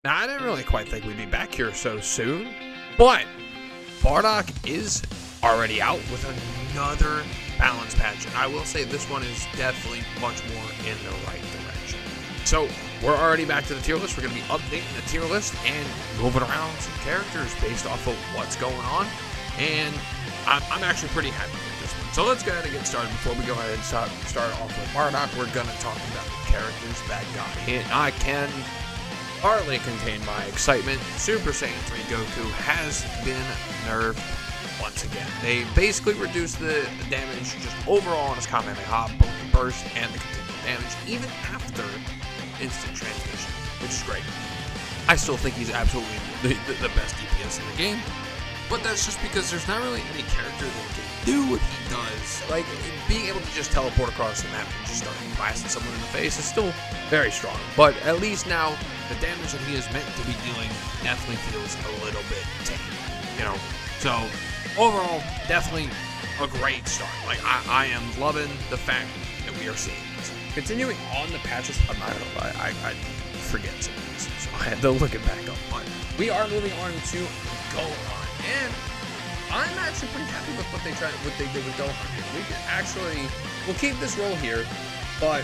Now, I didn't really quite think we'd be back here so soon, but Bardock is already out with another balance patch, and I will say this one is definitely much more in the right direction. So we're already back to the tier list. We're going to be updating the tier list and moving around some characters based off of what's going on, and I'm actually pretty happy with this one. So let's go ahead and get started. Before we go ahead and start off with Bardock, we're going to talk about the characters that got hit. I can hardly contain my excitement. Super Saiyan 3 Goku has been nerfed once again. They basically reduced the damage just overall on his Kamehameha, both the burst and the continued damage, even after instant transmission, which is great. I still think he's absolutely the best DPS in the game, but that's just because there's not really any character that can do what he does. Like, being able to just teleport across the map and just start blasting someone in the face is still very strong, but at least now the damage that he is meant to be dealing definitely feels a little bit tame, you know? So overall, definitely a great start. Like, I am loving the fact that we are seeing this. Continuing on the patches, I don't know, I forget some things, so I had to look it back up. But we are moving on to Gohan, and I'm actually pretty happy with what they did with Gohan here. We'll keep this role here, but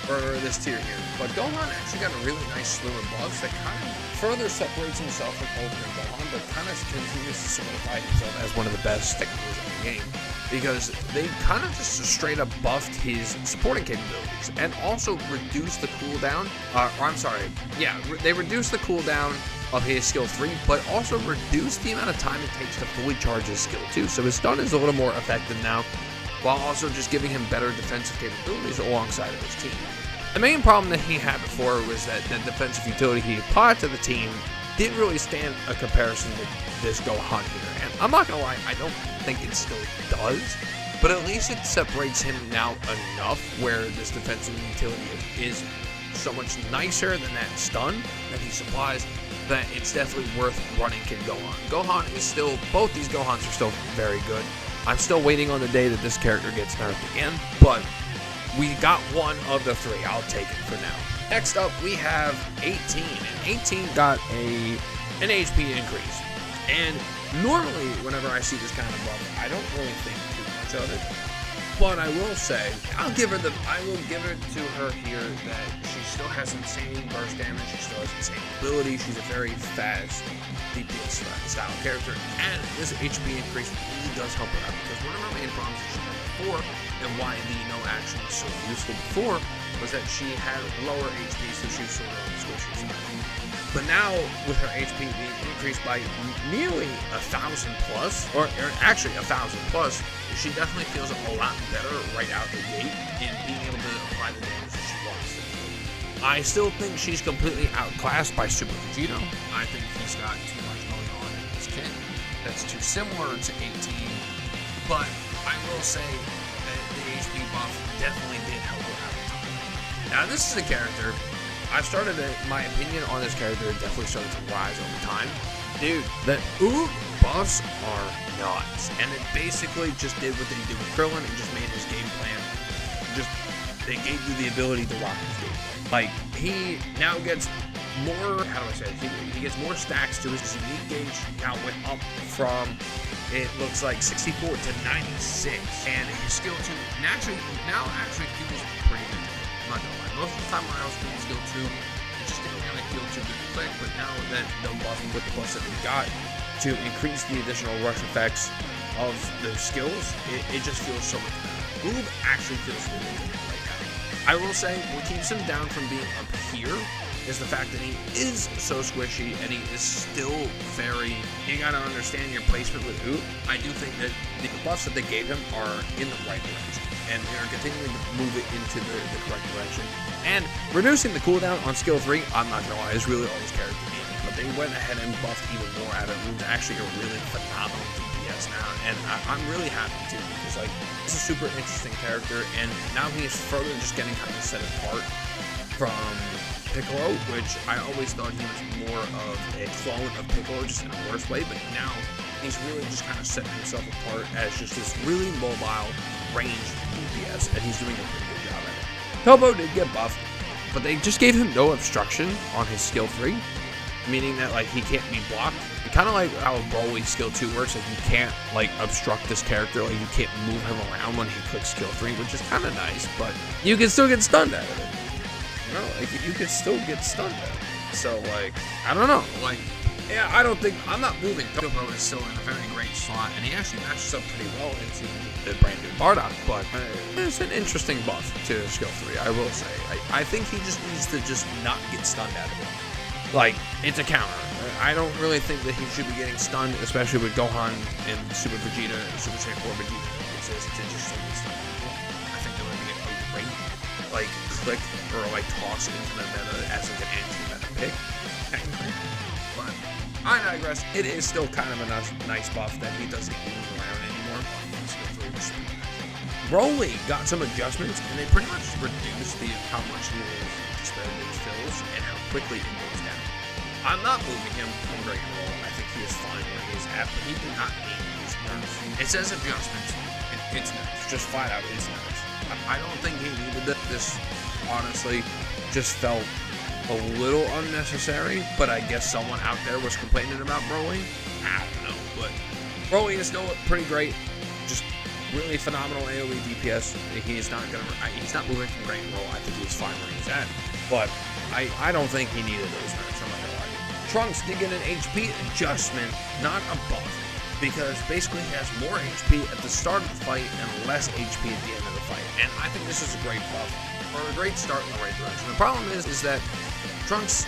for this tier here. But Gohan actually got a really nice slew of buffs that kind of further separates himself from Ultimate Gohan, but kind of continues to solidify himself as one of the best technicals in the game, because they kind of just straight up buffed his supporting capabilities and also reduced the cooldown. They reduced the cooldown of his skill 3, but also reduced the amount of time it takes to fully charge his skill 2. So his stun is a little more effective now, while also just giving him better defensive capabilities alongside of his team. The main problem that he had before was that the defensive utility he applied to the team didn't really stand a comparison to this Gohan here. And I'm not gonna lie, I don't think it still does, but at least it separates him now enough where this defensive utility is so much nicer than that stun that he supplies, that it's definitely worth running Kid Gohan. Gohan is still, both these Gohans are still very good. I'm still waiting on the day that this character gets nerfed again, but we got one of the three. I'll take it for now. Next up, we have 18, and 18 got an HP increase. And normally, whenever I see this kind of buff, I don't really think too much of it. But I will say, I will give it to her here that she still has insane burst damage. She still has insane ability. She's a very fast DPS style character, and this HP increase really does help her out, because one of her main problems that she had before, and why the no action was so useful before, was that she had lower HP, so she was sort of on the squishy side. But now, with her HP being increased by nearly 1,000 plus, or actually 1,000 plus, she definitely feels a lot better right out the gate in being able to apply the damage that she wants to do. I still think she's completely outclassed by Super Vegito. I think he's got too much going on in his kit that's too similar to 18, but I will say that the HP buff definitely did help her out a ton. Now, this is a character, my opinion on this character definitely started to rise over time. Dude, the Oob buffs are nuts, and it basically just did what they did with Krillin and just made his game plan. They gave you the ability to rock his game plan. Like, he now gets more, he gets more stacks to his unique gauge. Now went up from, it looks like 64 to 96, and his skill 2 now actually feels pretty good. I'm not gonna lie, most of the time when I was doing skill 2, it just didn't really feel too good to play, but now that the buff with the buffs that we got to increase the additional rush effects of those skills, it just feels so much better. Oob actually feels really good right now. I will say, what keeps him down from being up here is the fact that he is so squishy, and he is still very, you gotta understand your placement with Oob. I do think that the buffs that they gave him are in the right direction, and they're continuing to move it into the correct direction. And reducing the cooldown on skill 3, I'm not gonna lie, is really all this character needed. But they went ahead and buffed even more out of Oob. Actually a really phenomenal DPS now, and I'm really happy too, because like, it's a super interesting character, and now he's further just getting kind of set apart from Piccolo, which I always thought he was more of a clone of Piccolo, just in a worse way, but now he's really just kind of setting himself apart as just this really mobile, ranged DPS, and he's doing a pretty good job at it. Tobo did get buffed, but they just gave him no obstruction on his skill 3, meaning that like he can't be blocked. Kind of like how Broly's skill 2 works, like you can't like obstruct this character, like you can't move him around when he clicks skill 3, which is kind of nice, but you can still get stunned out of it. You know, like you can still get stunned out of it. So like, I don't know, like, yeah, I'm not moving. Bilbo is still in a very great slot, and he actually matches up pretty well into the brand new Bardock, but it's an interesting buff to skill 3, I will say. I think he just needs to just not get stunned out of it. Like, it's a counter. I don't really think that he should be getting stunned, especially with Gohan and Super Vegeta, Super Saiyan 4 Vegeta exists to just get stunned. I think that would be a great, like, click or, like, toss into the meta as like an anti-meta pick, technically. But I digress. It is still kind of a nice buff that he doesn't move around anymore. Broly got some adjustments, and they pretty much reduced how much he will spend his fills and how quickly he goes down. I'm not moving him from Great Roll. I think he is fine where he's at, but he did not need these nerfs. It says adjustments. It's nerfs. Just flat out, it's nerfs. I don't think he needed this. This honestly just felt a little unnecessary, but I guess someone out there was complaining about Broly. I don't know, but Broly is still pretty great. Just really phenomenal AoE DPS. He's not moving from Great Roll. I think he's fine where he's at, but I don't think he needed those nerfs. I'm not gonna lie. Trunks did get an HP adjustment, not a buff, because basically he has more HP at the start of the fight and less HP at the end of the fight. And I think this is a great buff, or a great start in the right direction. The problem is that Trunks,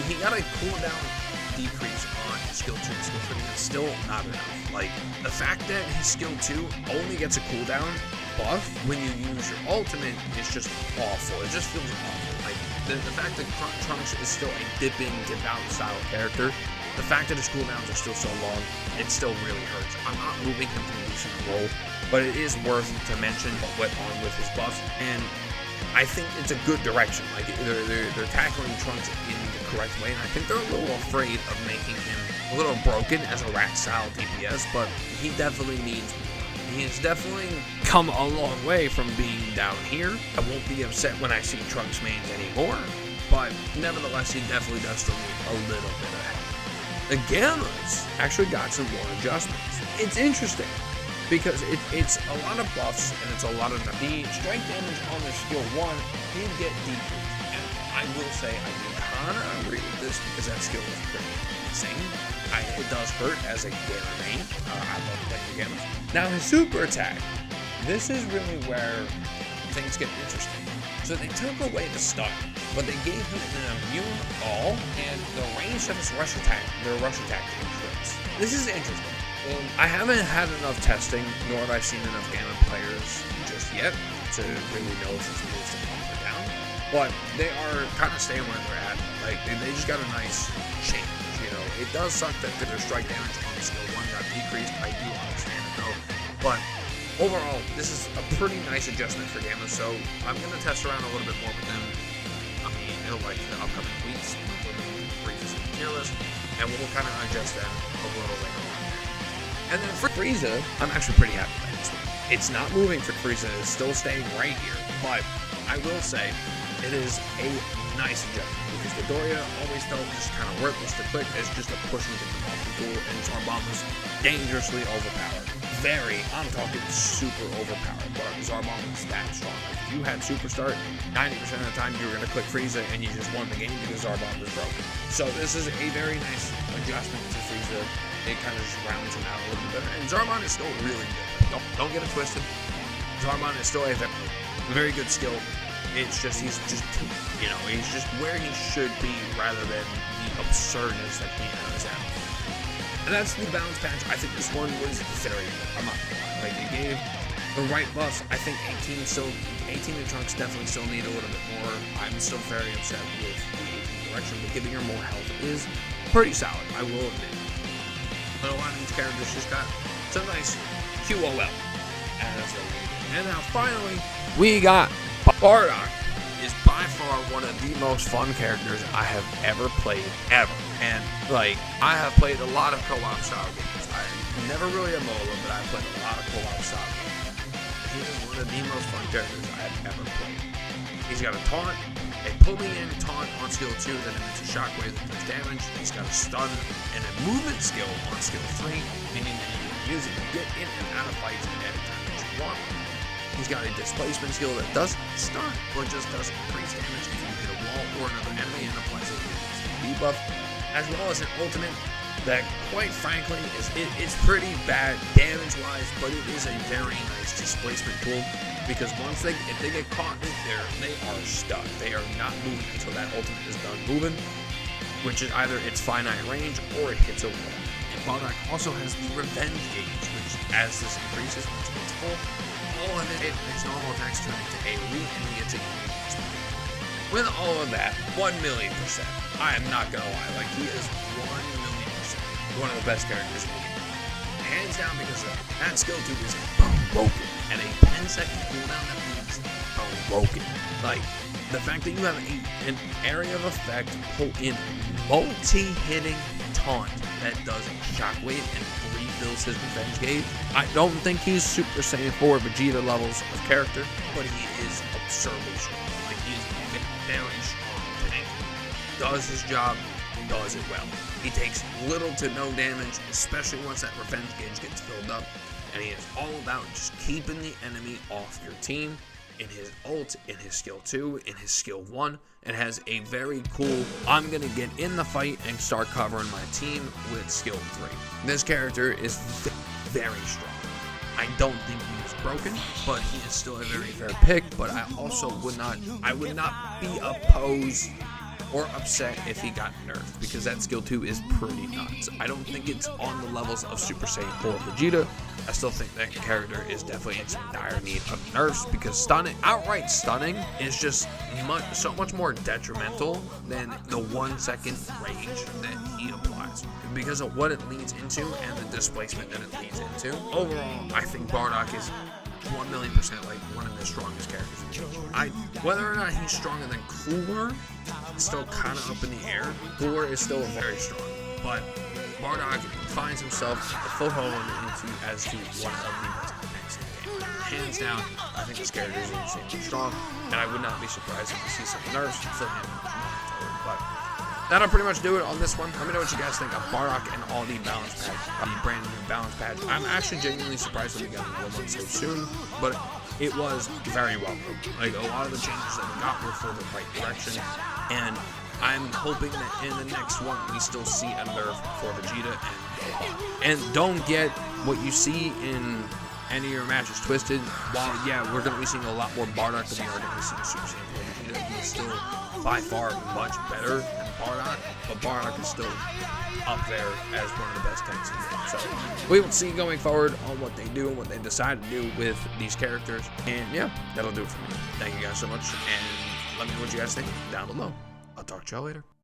he got a cooldown decrease on skill 2 and skill 3. It's still not enough. Like, the fact that his skill 2 only gets a cooldown buff when you use your ultimate is just awful. It just feels awful. Like, the fact that Trunks is still a dip in, dip out style character, the fact that his cooldowns are still so long, it still really hurts. I'm not moving him from losing the role, but it is worth to mention what went on with his buffs, and I think it's a good direction. Like, they're tackling Trunks in the correct way, and I think they're a little afraid of making him a little broken as a rat style DPS, but he definitely needs more. He has definitely come a long way from being down here. I won't be upset when I see Trunks mains anymore, but nevertheless, he definitely does still need a little bit of help. The Gammas actually got some more adjustments. It's interesting, because it's a lot of buffs and it's a lot of the strength damage on their skill 1 did get decreased, and I will say I do kind of agree with this because that skill is pretty insane. It does hurt as a Gamma main. I love playing the Gammas. Now his super attack, this is really where things get interesting. So they took away the stun, but they gave him an immune all, and the range of his rush attack, increased. This is interesting. I haven't had enough testing, nor have I seen enough Gamma players just yet to really know if it's moves to up or down. But they are kind of staying where they're at. Like, they just got a nice change, you know. It does suck that their strike damage on skill 1 got decreased. I do understand it though. But overall, this is a pretty nice adjustment for Gamma, so I'm going to test around a little bit more with them. I mean, it'll like the upcoming weeks, we'll bring this tier list, and we'll kind of adjust them a little later on. And then for Frieza, I'm actually pretty happy about this one. It's not moving for Frieza, it's still staying right here, but I will say it is a nice adjustment because Dodoria always felt just kind of worthless to click as just a pushing to the bottom tool, and Zarbon was dangerously overpowered. I'm talking super overpowered, but Zarbon was that strong. Like, if you had Super Start, 90% of the time you were going to click Frieza and you just won the game because Zarbon was broken. So this is a very nice adjustment to Frieza. It kind of just rounds him out a little bit better. And Zarbon is still really good. Don't get it twisted. Zarbon is still a very good skill. It's just, he's just where he should be rather than the absurdness that he has out. And that's the balance patch. I think this one was very good. I'm not gonna lie. Like, it gave the right buffs. I think 18 and Trunks definitely still need a little bit more. I'm still very upset with the 18 direction, but giving her more health is pretty solid, I will admit. But a lot of these characters just got some nice QOL. And that's what we did. And now finally, we got Bardock. Is by far one of the most fun characters I have ever played, ever. And, like, I have played a lot of co-op style games. I'm never really a MOBA, but I've played a lot of co-op style games. He is one of the most fun characters I have ever played. He's got a taunt, a pull me in taunt on skill 2 that emits a shockwave that does damage. He's got a stun and a movement skill on skill 3, meaning that you can use it to get in and out of fights at any time that you want. He's got a displacement skill that doesn't stun, but just does increase damage if you hit a wall or another enemy and applies a debuff, as well as an ultimate that, quite frankly, it's pretty bad damage-wise, but it is a very nice displacement tool, because if they get caught in there, they are stuck. They are not moving until that ultimate is done moving, which is either its finite range or it hits a wall. And Bardock also has the revenge gauge, which, as this increases once it gets full, all of it makes normal attacks turn into AoE and he gets a unique speed. With all of that, 1,000,000%. I am not gonna lie, like, he is 1,000,000% one of the best characters in the game. Hands down, because that skill 2 is broken, and a 10-second cooldown that means broken. Like, the fact that you have an area of effect pull in multi-hitting taunt that does shockwave and refills his revenge gauge. I don't think he's Super Saiyan 4 Vegeta levels of character, but he is absurdly strong. Like, he is very strong tank. Does his job, does it well. He takes little to no damage, especially once that revenge gauge gets filled up, and he is all about just keeping the enemy off your team in his ult, in his skill 2, in his skill 1, and has a very cool, I'm gonna get in the fight and start covering my team with skill 3. This character is very strong. I don't think he is broken, but he is still a very fair pick, but I also would not be opposed or upset if he got nerfed, because that skill 2 is pretty nuts. I don't think it's on the levels of Super Saiyan 4 Vegeta. I still think that character is definitely in some dire need of nerfs, because outright stunning is just so much more detrimental than the 1 second rage that he applies, because of what it leads into and the displacement that it leads into. Overall, I think Bardock is 1,000,000% like one of the strongest characters in the game. Whether or not he's stronger than Cooler, still kind of up in the air. Cooler is still very strong, but Bardock finds himself a foothold as to one of the best picks in the game. Hands down, I think this character is insanely strong, and I would not be surprised if we see some nerfs for him moving forward. But that'll pretty much do it on this one. Let me know what you guys think of Bardock and all the balance patch, the brand new balance patch. I'm actually genuinely surprised that we got the one so soon, but it was very welcome. Like, a lot of the changes that we got were for the right direction, and I'm hoping that in the next one we still see a nerf for Vegeta and Gohan. And don't get what you see in any of your matches twisted. While, yeah, we're going to be seeing a lot more Bardock than we are going to be seeing Super Saiyan 4 Vegeta. He's still by far much better than Bardock, but Bardock is still up there as one of the best tanks in the game. So we will see going forward on what they do and what they decide to do with these characters. And yeah, that'll do it for me. Thank you guys so much, and let me know what you guys think down below. I'll talk to y'all later.